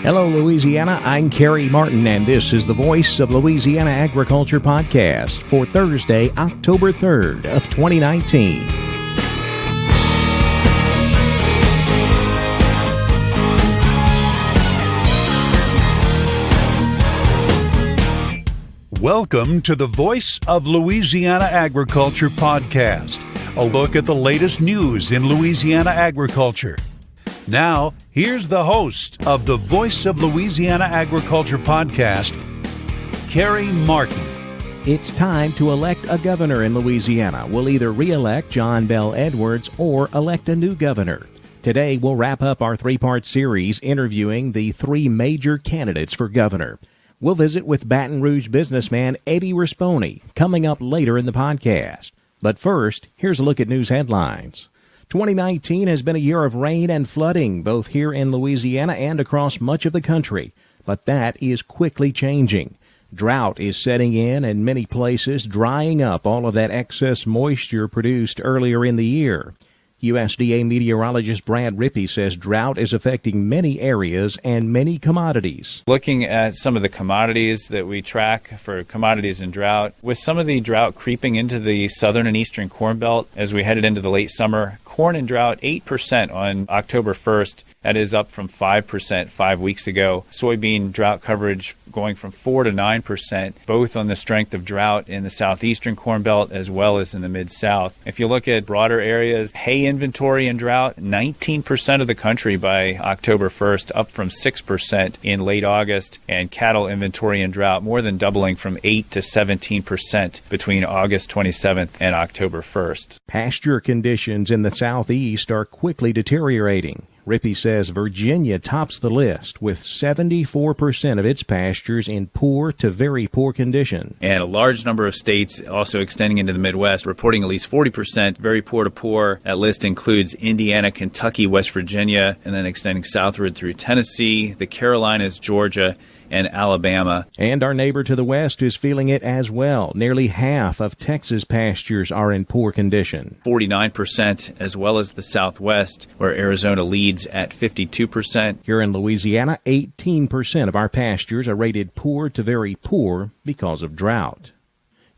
Hello, Louisiana. I'm Kerry Martin, and this is the Voice of Louisiana Agriculture podcast for Thursday, October 3rd of 2019. Welcome to the Voice of Louisiana Agriculture podcast, a look at the latest news in Louisiana agriculture. Now, here's the host of the Voice of Louisiana Agriculture podcast, Kerry Martin. It's time to elect a governor in Louisiana. We'll either re-elect John Bell Edwards or elect a new governor. Today, we'll wrap up our three-part series interviewing the three major candidates for governor. We'll visit with Baton Rouge businessman Eddie Rispone coming up later in the podcast. But first, here's a look at news headlines. 2019 has been a year of rain and flooding, both here in Louisiana and across much of the country. But that is quickly changing. Drought is setting in and many places drying up all of that excess moisture produced earlier in the year. USDA meteorologist Brad Rippey says drought is affecting many areas and many commodities. Looking at some of the commodities that we track for commodities in drought, with some of the drought creeping into the southern and eastern corn belt as we headed into the late summer, corn in drought 8% on October 1st. That is up from 5% 5 weeks ago. Soybean drought coverage going from 4 to 9%, both on the strength of drought in the southeastern corn belt as well as in the mid-south. If you look at broader areas, hay inventory in drought, 19% of the country by October 1st, up from 6% in late August, and cattle inventory in drought more than doubling from 8 to 17% between August 27th and October 1st. Pasture conditions in the southeast are quickly deteriorating. Rippey says Virginia tops the list with 74% of its pastures in poor to very poor condition. And a large number of states also extending into the Midwest reporting at least 40% very poor to poor. That list includes Indiana, Kentucky, West Virginia, and then extending southward through Tennessee, the Carolinas, Georgia, and Alabama. And our neighbor to the west is feeling it as well. Nearly half of Texas pastures are in poor condition. 49%, as well as the Southwest, where Arizona leads at 52%. Here in Louisiana, 18% of our pastures are rated poor to very poor because of drought.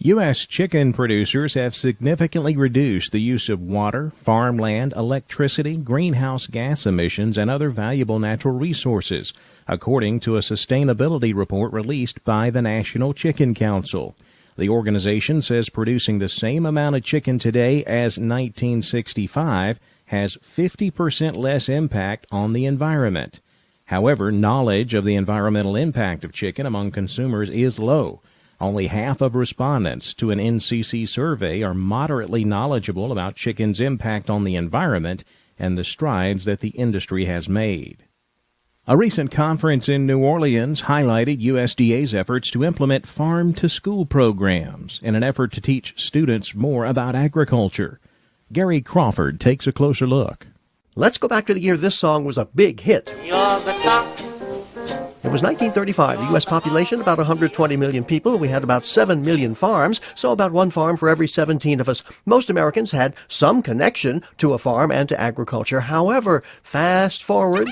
U.S. chicken producers have significantly reduced the use of water, farmland, electricity, greenhouse gas emissions, and other valuable natural resources, according to a sustainability report released by the National Chicken Council. The organization says producing the same amount of chicken today as 1965 has 50% less impact on the environment. However, knowledge of the environmental impact of chicken among consumers is low. Only half of respondents to an NCC survey are moderately knowledgeable about chicken's impact on the environment and the strides that the industry has made. A recent conference in New Orleans highlighted USDA's efforts to implement farm-to-school programs in an effort to teach students more about agriculture. Gary Crawford takes a closer look. Let's go back to the year this song was a big hit. You're the top. It was 1935. The U.S. population, about 120 million people. We had about 7 million farms, so about one farm for every 17 of us. Most Americans had some connection to a farm and to agriculture. However, fast forward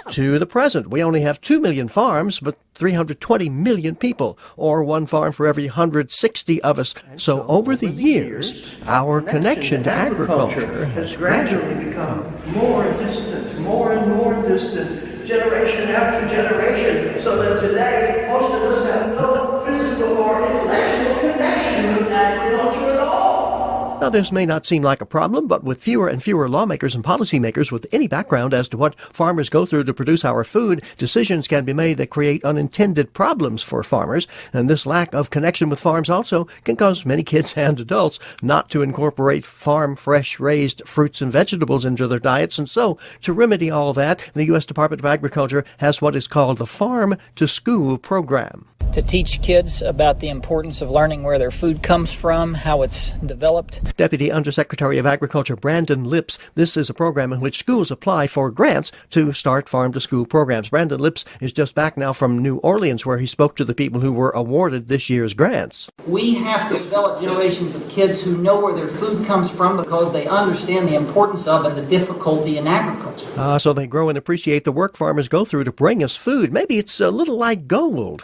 to the present. We only have 2 million farms, but 320 million people, or one farm for every 160 of us. So over the years, our connection to agriculture has gradually become more distant, more and more distant, generation after generation, so that today most of us have no physical or intellectual connection with agriculture at all. Now, this may not seem like a problem, but with fewer and fewer lawmakers and policymakers with any background as to what farmers go through to produce our food, decisions can be made that create unintended problems for farmers. And this lack of connection with farms also can cause many kids and adults not to incorporate farm fresh-raised fruits and vegetables into their diets. And so, to remedy all that, the U.S. Department of Agriculture has what is called the Farm to School program. to teach kids about the importance of learning where their food comes from, how it's developed. Deputy Undersecretary of Agriculture Brandon Lips. This is a program in which schools apply for grants to start farm-to-school programs. Brandon Lips is just back now from New Orleans, where he spoke to the people who were awarded this year's grants. We have to develop generations of kids who know where their food comes from because they understand the importance of and the difficulty in agriculture. So they grow and appreciate the work farmers go through to bring us food. Maybe it's a little like gold.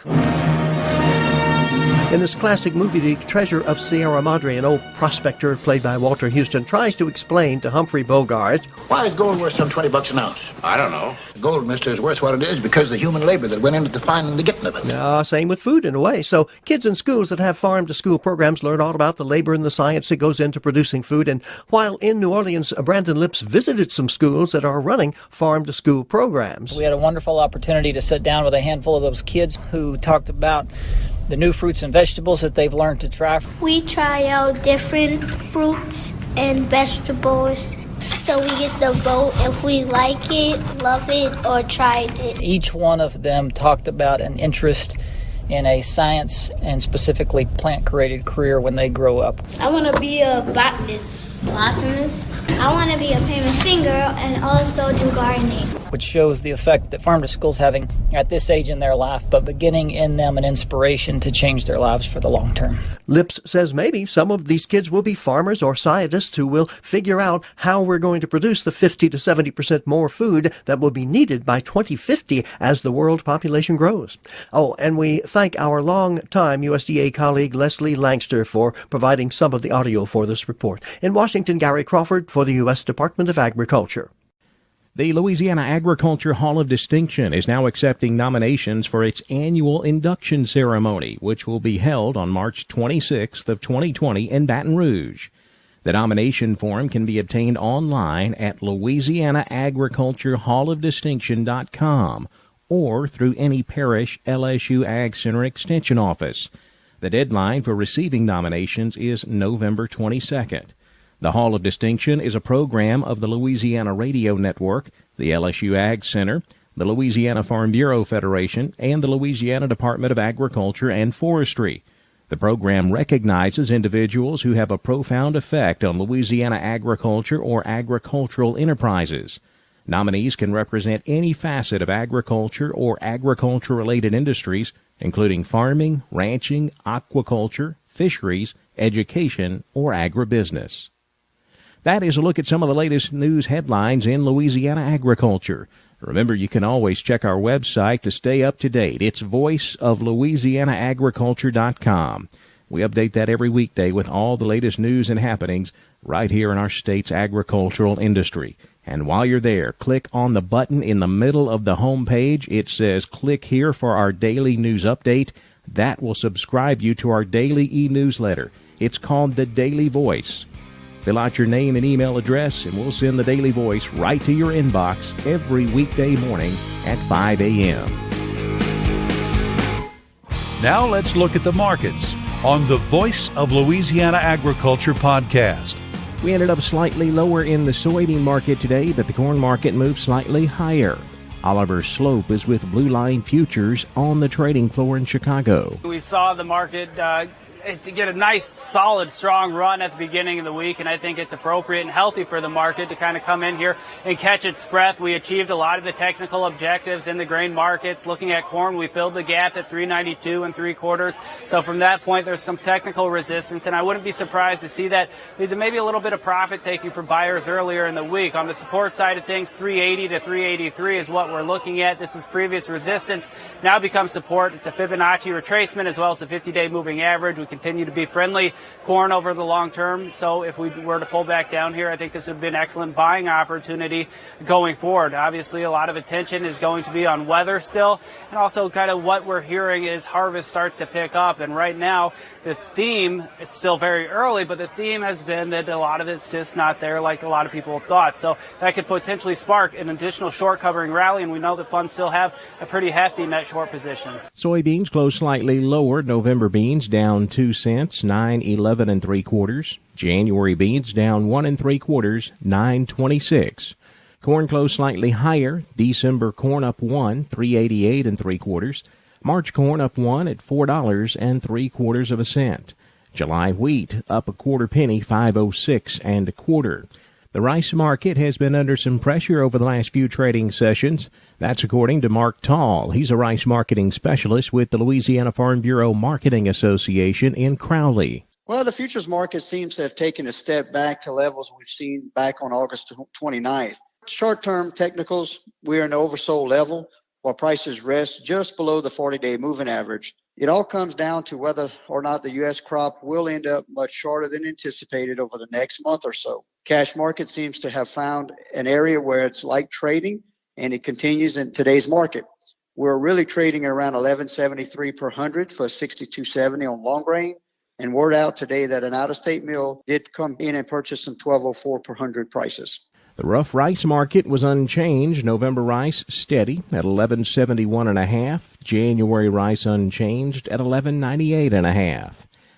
In this classic movie, The Treasure of Sierra Madre, an old prospector played by Walter Houston tries to explain to Humphrey Bogart, why is gold worth some $20 an ounce? I don't know. Gold, mister, is worth what it is because of the human labor that went into the finding and the getting of it. Same with food in a way. So kids in schools that have farm-to-school programs learn all about the labor and the science that goes into producing food. And while in New Orleans, Brandon Lips visited some schools that are running farm-to-school programs. We had a wonderful opportunity to sit down with a handful of those kids who talked about the new fruits and vegetables that they've learned to try. We try out different fruits and vegetables, so we get to vote if we like it, love it, or tried it. Each one of them talked about an interest in a science and specifically plant-created career when they grow up. I want to be a botanist. Botanist? I want to be a famous singer and also do gardening. Which shows the effect that farm to school's having at this age in their life, but beginning in them an inspiration to change their lives for the long term. Lips says maybe some of these kids will be farmers or scientists who will figure out how we're going to produce the 50 to 70% more food that will be needed by 2050 as the world population grows. Oh, and we thank our long-time USDA colleague Leslie Langster for providing some of the audio for this report. In Washington, Gary Crawford for the U.S. Department of Agriculture. The Louisiana Agriculture Hall of Distinction is now accepting nominations for its annual induction ceremony, which will be held on March 26th of 2020 in Baton Rouge. The nomination form can be obtained online at LouisianaAgricultureHallOfDistinction.com or through any parish LSU Ag Center Extension office. The deadline for receiving nominations is November 22nd. The Hall of Distinction is a program of the Louisiana Radio Network, the LSU Ag Center, the Louisiana Farm Bureau Federation, and the Louisiana Department of Agriculture and Forestry. The program recognizes individuals who have a profound effect on Louisiana agriculture or agricultural enterprises. Nominees can represent any facet of agriculture or agriculture-related industries, including farming, ranching, aquaculture, fisheries, education, or agribusiness. That is a look at some of the latest news headlines in Louisiana agriculture. Remember, you can always check our website to stay up to date. It's voiceoflouisianaagriculture.com. We update that every weekday with all the latest news and happenings right here in our state's agricultural industry. And while you're there, click on the button in the middle of the home page. It says, click here for our daily news update. That will subscribe you to our daily e-newsletter. It's called the Daily Voice. Fill out your name and email address, and we'll send the Daily Voice right to your inbox every weekday morning at 5 a.m. Now let's look at the markets on the Voice of Louisiana Agriculture podcast. We ended up slightly lower in the soybean market today, but the corn market moved slightly higher. Oliver Slope is with Blue Line Futures on the trading floor in Chicago. We saw the market to get a nice, solid, strong run at the beginning of the week, and I think it's appropriate and healthy for the market to kind of come in here and catch its breath. We achieved a lot of the technical objectives in the grain markets. Looking at corn, we filled the gap at 392 3/4. So from that point, there's some technical resistance, and I wouldn't be surprised to see that lead to maybe a little bit of profit taking for buyers earlier in the week. On the support side of things, 380 to 383 is what we're looking at. This is previous resistance, now becomes support. It's a Fibonacci retracement as well as the 50-day moving average. We continue to be friendly corn over the long term. So if we were to pull back down here, I think this would be an excellent buying opportunity going forward. Obviously, a lot of attention is going to be on weather still, and also kind of what we're hearing is harvest starts to pick up. And right now, the theme is still very early, but the theme has been that a lot of it's just not there like a lot of people thought. So that could potentially spark an additional short covering rally, and we know that funds still have a pretty hefty net short position. Soybeans closed slightly lower. November beans down 2 cents, 9.11 3/4. January beans down 1 3/4, 9.26. Corn closed slightly higher. December corn up 1, 3.88 3/4. March corn up 1 at $4.75. July wheat up a quarter penny, 5.06 1/4. The rice market has been under some pressure over the last few trading sessions. That's according to Mark Tall. He's a rice marketing specialist with the Louisiana Farm Bureau Marketing Association in Crowley. Well, the futures market seems to have taken a step back to levels we've seen back on August 29th. Short-term technicals, we're in an oversold level, while prices rest just below the 40-day moving average. It all comes down to whether or not the U.S. crop will end up much shorter than anticipated over the next month or so. Cash market seems to have found an area where it's like trading, and it continues in today's market. We're really trading around $11.73 per hundred for $62.70 on long grain. And word out today that an out-of-state mill did come in and purchase some $12.04 per hundred prices. The rough rice market was unchanged. November rice steady at $11.71.5. January rice unchanged at $11.98.5.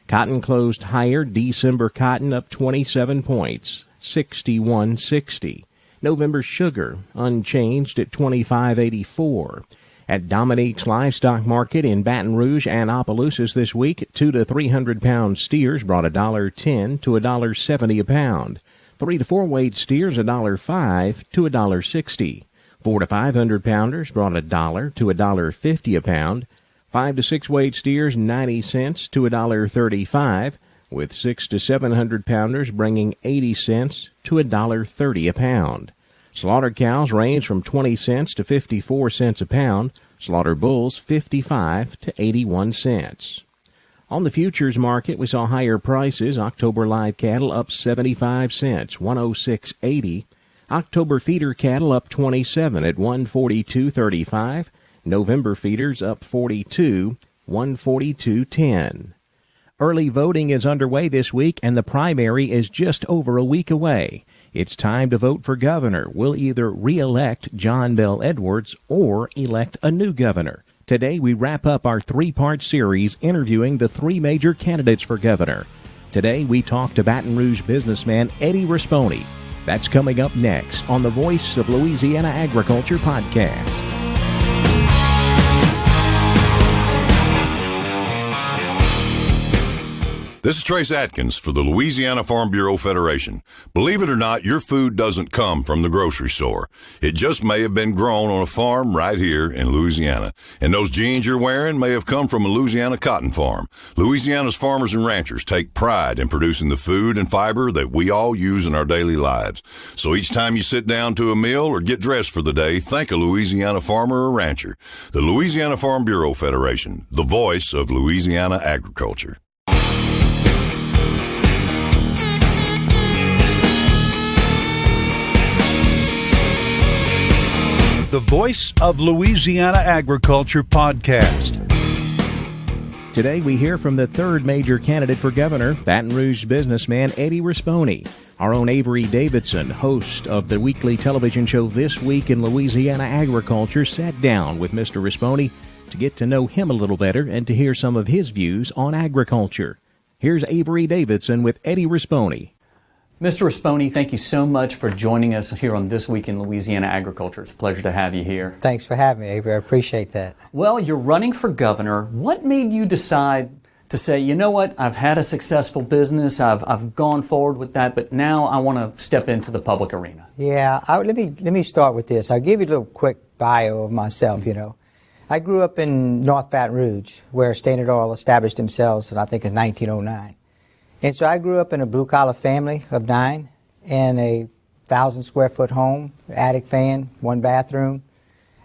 Cotton closed higher. December cotton up 27 points, 61.60. November sugar unchanged at $25.84. At Dominique's Livestock Market in Baton Rouge and Opelousas this week, 2 to 300 pound steers brought $1.10 to $1.70 a pound. 3 to 4 weight steers $1.05 to $1.60. 4 to 500 pounders brought $1 to $1.50 a pound. 5 to 6 weight steers 90 cents to $1.35, with 6 to 700 pounders bringing 80 cents to $1.30 a pound. Slaughter cows range from 20 cents to 54 cents a pound. Slaughter bulls 55 to 81 cents. On the futures market, we saw higher prices. October live cattle up 75 cents, 106.80. October feeder cattle up 27 at 142.35. November feeders up 42, 142.10. Early voting is underway this week, and the primary is just over a week away. It's time to vote for governor. We'll either re-elect John Bel Edwards or elect a new governor. Today, we wrap up our three-part series interviewing the three major candidates for governor. Today, we talk to Baton Rouge businessman Eddie Rispone. That's coming up next on the Voice of Louisiana Agriculture podcast. This is Trace Atkins for the Louisiana Farm Bureau Federation. Believe it or not, your food doesn't come from the grocery store. It just may have been grown on a farm right here in Louisiana. And those jeans you're wearing may have come from a Louisiana cotton farm. Louisiana's farmers and ranchers take pride in producing the food and fiber that we all use in our daily lives. So each time you sit down to a meal or get dressed for the day, thank a Louisiana farmer or rancher. The Louisiana Farm Bureau Federation, the voice of Louisiana agriculture. The Voice of Louisiana Agriculture podcast. Today we hear from the third major candidate for governor, Baton Rouge businessman Eddie Rispone. Our own Avery Davidson, host of the weekly television show This Week in Louisiana Agriculture, sat down with Mr. Rispone to get to know him a little better and to hear some of his views on agriculture. Here's Avery Davidson with Eddie Rispone. Mr. Rispone, thank you so much for joining us here on This Week in Louisiana Agriculture. It's a pleasure to have you here. Thanks for having me, Avery. I appreciate that. Well, you're running for governor. What made you decide to say, you know what, I've had a successful business, I've gone forward with that, but now I want to step into the public arena? Yeah, let me start with this. I'll give you a little quick bio of myself, you know. I grew up in North Baton Rouge, where Standard Oil established themselves, and I think in 1909. And so I grew up in a blue-collar family of 9 in a 1,000-square-foot home, attic fan, 1 bathroom.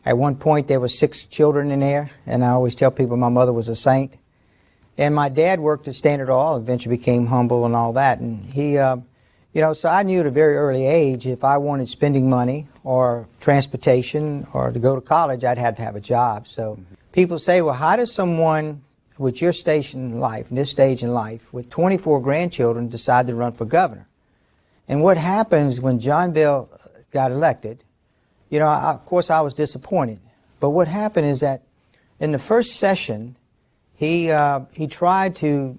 At one point, there were 6 children in there, and I always tell people my mother was a saint. And my dad worked at Standard Oil, eventually became humble and all that. And he, so I knew at a very early age if I wanted spending money or transportation or to go to college, I'd have to have a job. So people say, well, how does someone with your station in life, in this stage in life, with 24 grandchildren, decide to run for governor? And what happens when John Bel got elected, of course I was disappointed. But what happened is that in the first session, he tried to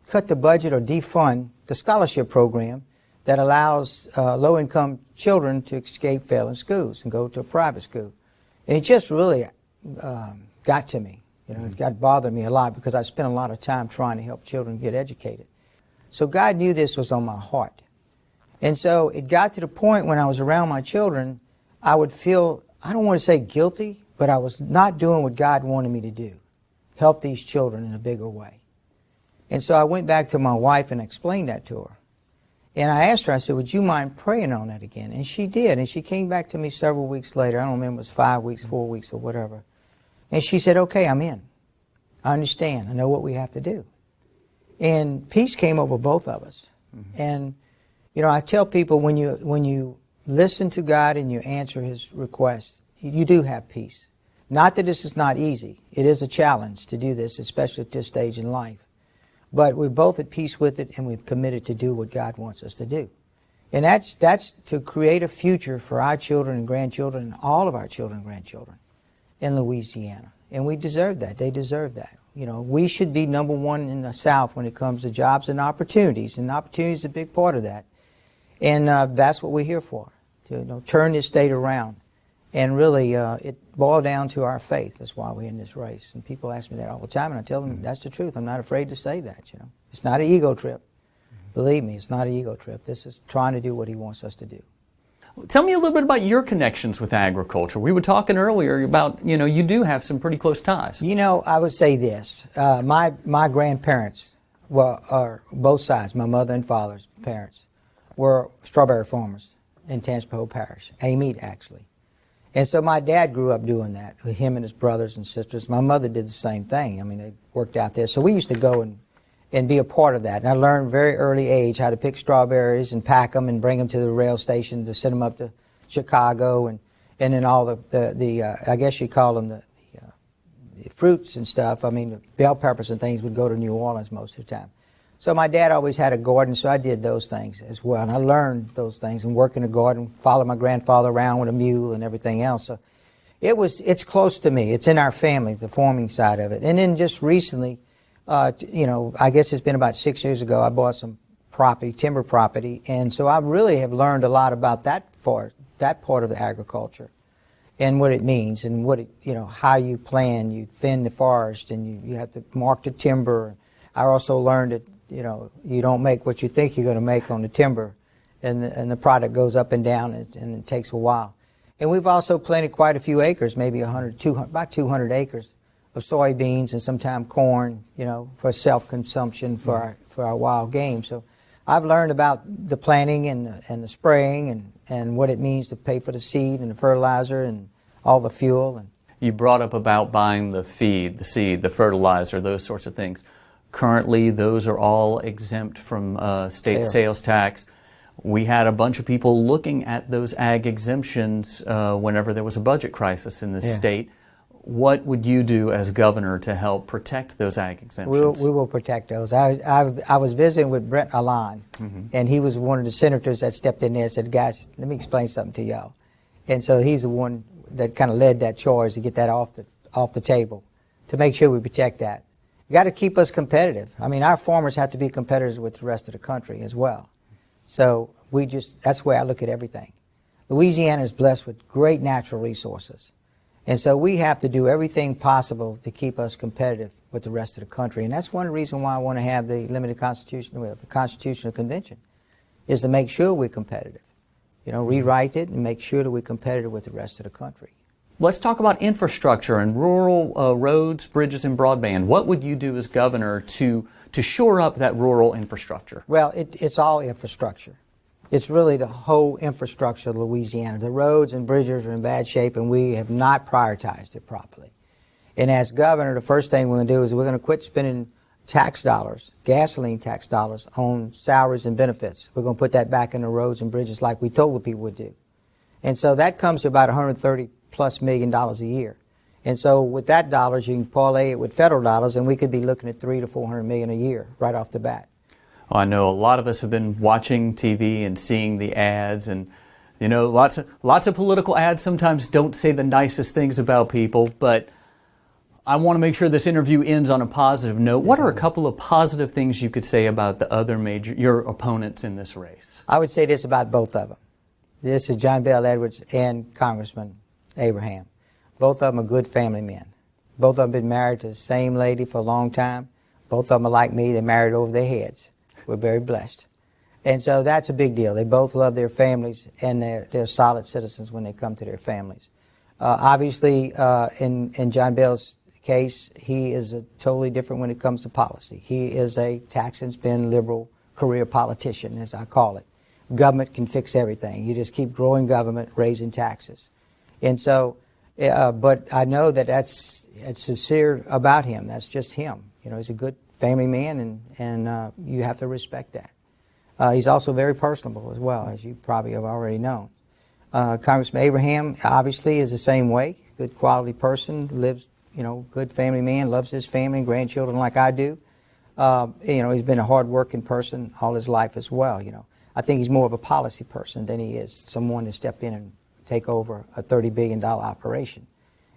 cut the budget or defund the scholarship program that allows low-income children to escape failing schools and go to a private school. And it just really got to me. It got bothered me a lot because I spent a lot of time trying to help children get educated. So God knew this was on my heart. And so it got to the point when I was around my children, I would feel, I don't want to say guilty, but I was not doing what God wanted me to do, help these children in a bigger way. And so I went back to my wife and explained that to her. And I asked her, I said, would you mind praying on that again? And she did. And she came back to me several weeks later. I don't remember if it was 5 weeks, 4 weeks, or whatever. And she said, okay, I'm in. I understand. I know what we have to do. And peace came over both of us. And, I tell people when you listen to God and you answer His request, you do have peace. Not that this is not easy. It is a challenge to do this, especially at this stage in life. But we're both at peace with it, and we've committed to do what God wants us to do. And that's to create a future for our children and grandchildren and all of our children and grandchildren in Louisiana. And we deserve that. They deserve that. We should be number one in the South when it comes to jobs and opportunities. And opportunity is a big part of that. And that's what we're here for, to turn this state around. And really, it boiled down to our faith. That's why we're in this race. And people ask me that all the time, and I tell them that's the truth. I'm not afraid to say that, It's not an ego trip. Believe me, it's not an ego trip. This is trying to do what He wants us to do. Tell me a little bit about your connections with agriculture. We were talking earlier about, you do have some pretty close ties. I would say this. My grandparents, are both sides, my mother and father's parents, were strawberry farmers in Tangipahoa Parish, Amite actually. And so my dad grew up doing that with him and his brothers and sisters. My mother did the same thing. They worked out there. So we used to go and be a part of that. And I learned very early age how to pick strawberries and pack them and bring them to the rail station to send them up to Chicago and then all the I guess you call them the fruits and stuff. The bell peppers and things would go to New Orleans most of the time. So my dad always had a garden, so I did those things as well. And I learned those things and work in the garden, follow my grandfather around with a mule and everything else. So it's close to me. It's in our family, the farming side of it. And then just recently, I guess it's been about 6 years ago, I bought some property, timber property. And so I really have learned a lot about that part of the agriculture and what it means and what how you plan, you thin the forest and you have to mark the timber. I also learned that, you don't make what you think you're going to make on the timber, and the product goes up and down, and it takes a while. And we've also planted quite a few acres, maybe about 200 acres of soybeans and sometimes corn, for self-consumption for our wild game. So I've learned about the planting and the spraying and what it means to pay for the seed and the fertilizer and all the fuel. You brought up about buying the feed, the seed, the fertilizer, those sorts of things. Currently, those are all exempt from state sales tax. We had a bunch of people looking at those ag exemptions whenever there was a budget crisis in the state. What would you do as governor to help protect those ag exemptions? We will protect those. I was visiting with Brent Alon, and he was one of the senators that stepped in there and said, guys, let me explain something to y'all. And so he's the one that kind of led that charge to get that off the table, to make sure we protect that. You got to keep us competitive. Our farmers have to be competitors with the rest of the country as well. So that's where I look at everything. Louisiana is blessed with great natural resources. And so we have to do everything possible to keep us competitive with the rest of the country. And that's one reason why I want to have the limited the Constitutional Convention, is to make sure we're competitive. Rewrite it and make sure that we're competitive with the rest of the country. Let's talk about infrastructure and rural roads, bridges, and broadband. What would you do as governor to shore up that rural infrastructure? Well, it's all infrastructure. It's really the whole infrastructure of Louisiana. The roads and bridges are in bad shape, and we have not prioritized it properly. And as governor, the first thing we're going to do is we're going to quit spending tax dollars, gasoline tax dollars, on salaries and benefits. We're going to put that back in the roads and bridges like we told the people would do. And so that comes to about $130+ million a year. And so with that dollars, you can parlay it with federal dollars, and we could be looking at $300 to $400 million a year right off the bat. Well, I know a lot of us have been watching TV and seeing the ads, and lots of political ads sometimes don't say the nicest things about people, but I want to make sure this interview ends on a positive note. What are a couple of positive things you could say about the other your opponents in this race? I would say this about both of them. This is John Bell Edwards and Congressman Abraham. Both of them are good family men. Both of them been married to the same lady for a long time. Both of them are like me. They're married over their heads. We're very blessed. And so that's a big deal. They both love their families, and they're solid citizens when they come to their families. Obviously, in John Bell's case, he is totally different when it comes to policy. He is a tax and spend liberal career politician, as I call it. Government can fix everything. You just keep growing government, raising taxes. And so, but I know that that's sincere about him. That's just him. You know, he's a good family man, and you have to respect that. He's also very personable as well, as you probably have already known. Congressman Abraham obviously is the same way. Good quality person, lives, you know, good family man, loves his family and grandchildren like I do. You know, he's been a hard-working person all his life as well, you know. I think he's more of a policy person than he is someone to step in and take over a $30 billion operation.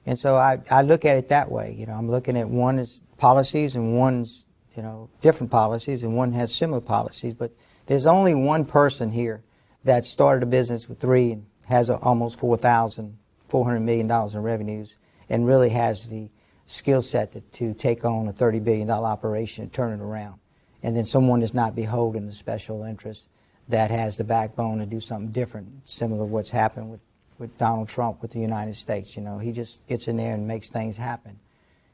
And so I look at it that way. You know, I'm looking at one is policies and one's, you know, different policies, and one has similar policies. But there's only one person here that started a business with three and has almost $400 million in revenues, and really has the skill set to take on a $30 billion operation and turn it around. And then someone that's not beholden to special interests, that has the backbone to do something different, similar to what's happened with Donald Trump with the United States. You know, he just gets in there and makes things happen.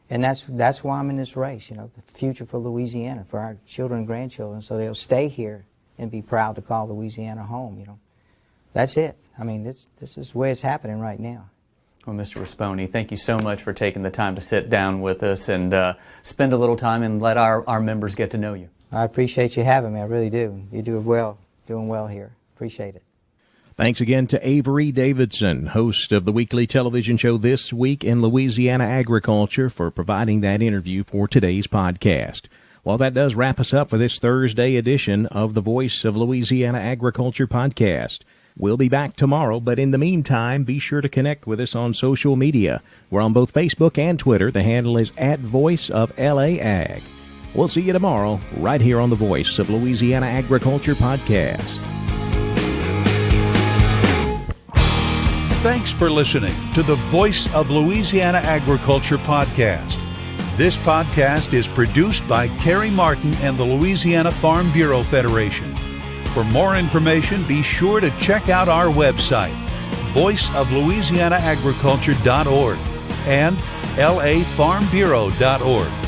And that's why I'm in this race, you know, the future for Louisiana, for our children and grandchildren, so they'll stay here and be proud to call Louisiana home, you know. That's it. I mean, this is where it's happening right now. Well, Mr. Rispone, thank you so much for taking the time to sit down with us and spend a little time and let our members get to know you. I appreciate you having me. I really do. You do well, doing well here. Appreciate it. Thanks again to Avery Davidson, host of the weekly television show This Week in Louisiana Agriculture, for providing that interview for today's podcast. Well, that does wrap us up for this Thursday edition of the Voice of Louisiana Agriculture podcast. We'll be back tomorrow, but in the meantime, be sure to connect with us on social media. We're on both Facebook and Twitter. The handle is @VoiceOfLAAg. We'll see you tomorrow right here on the Voice of Louisiana Agriculture podcast. Thanks for listening to the Voice of Louisiana Agriculture podcast. This podcast is produced by Kerry Martin and the Louisiana Farm Bureau Federation. For more information, be sure to check out our website, voiceoflouisianaagriculture.org and lafarmbureau.org.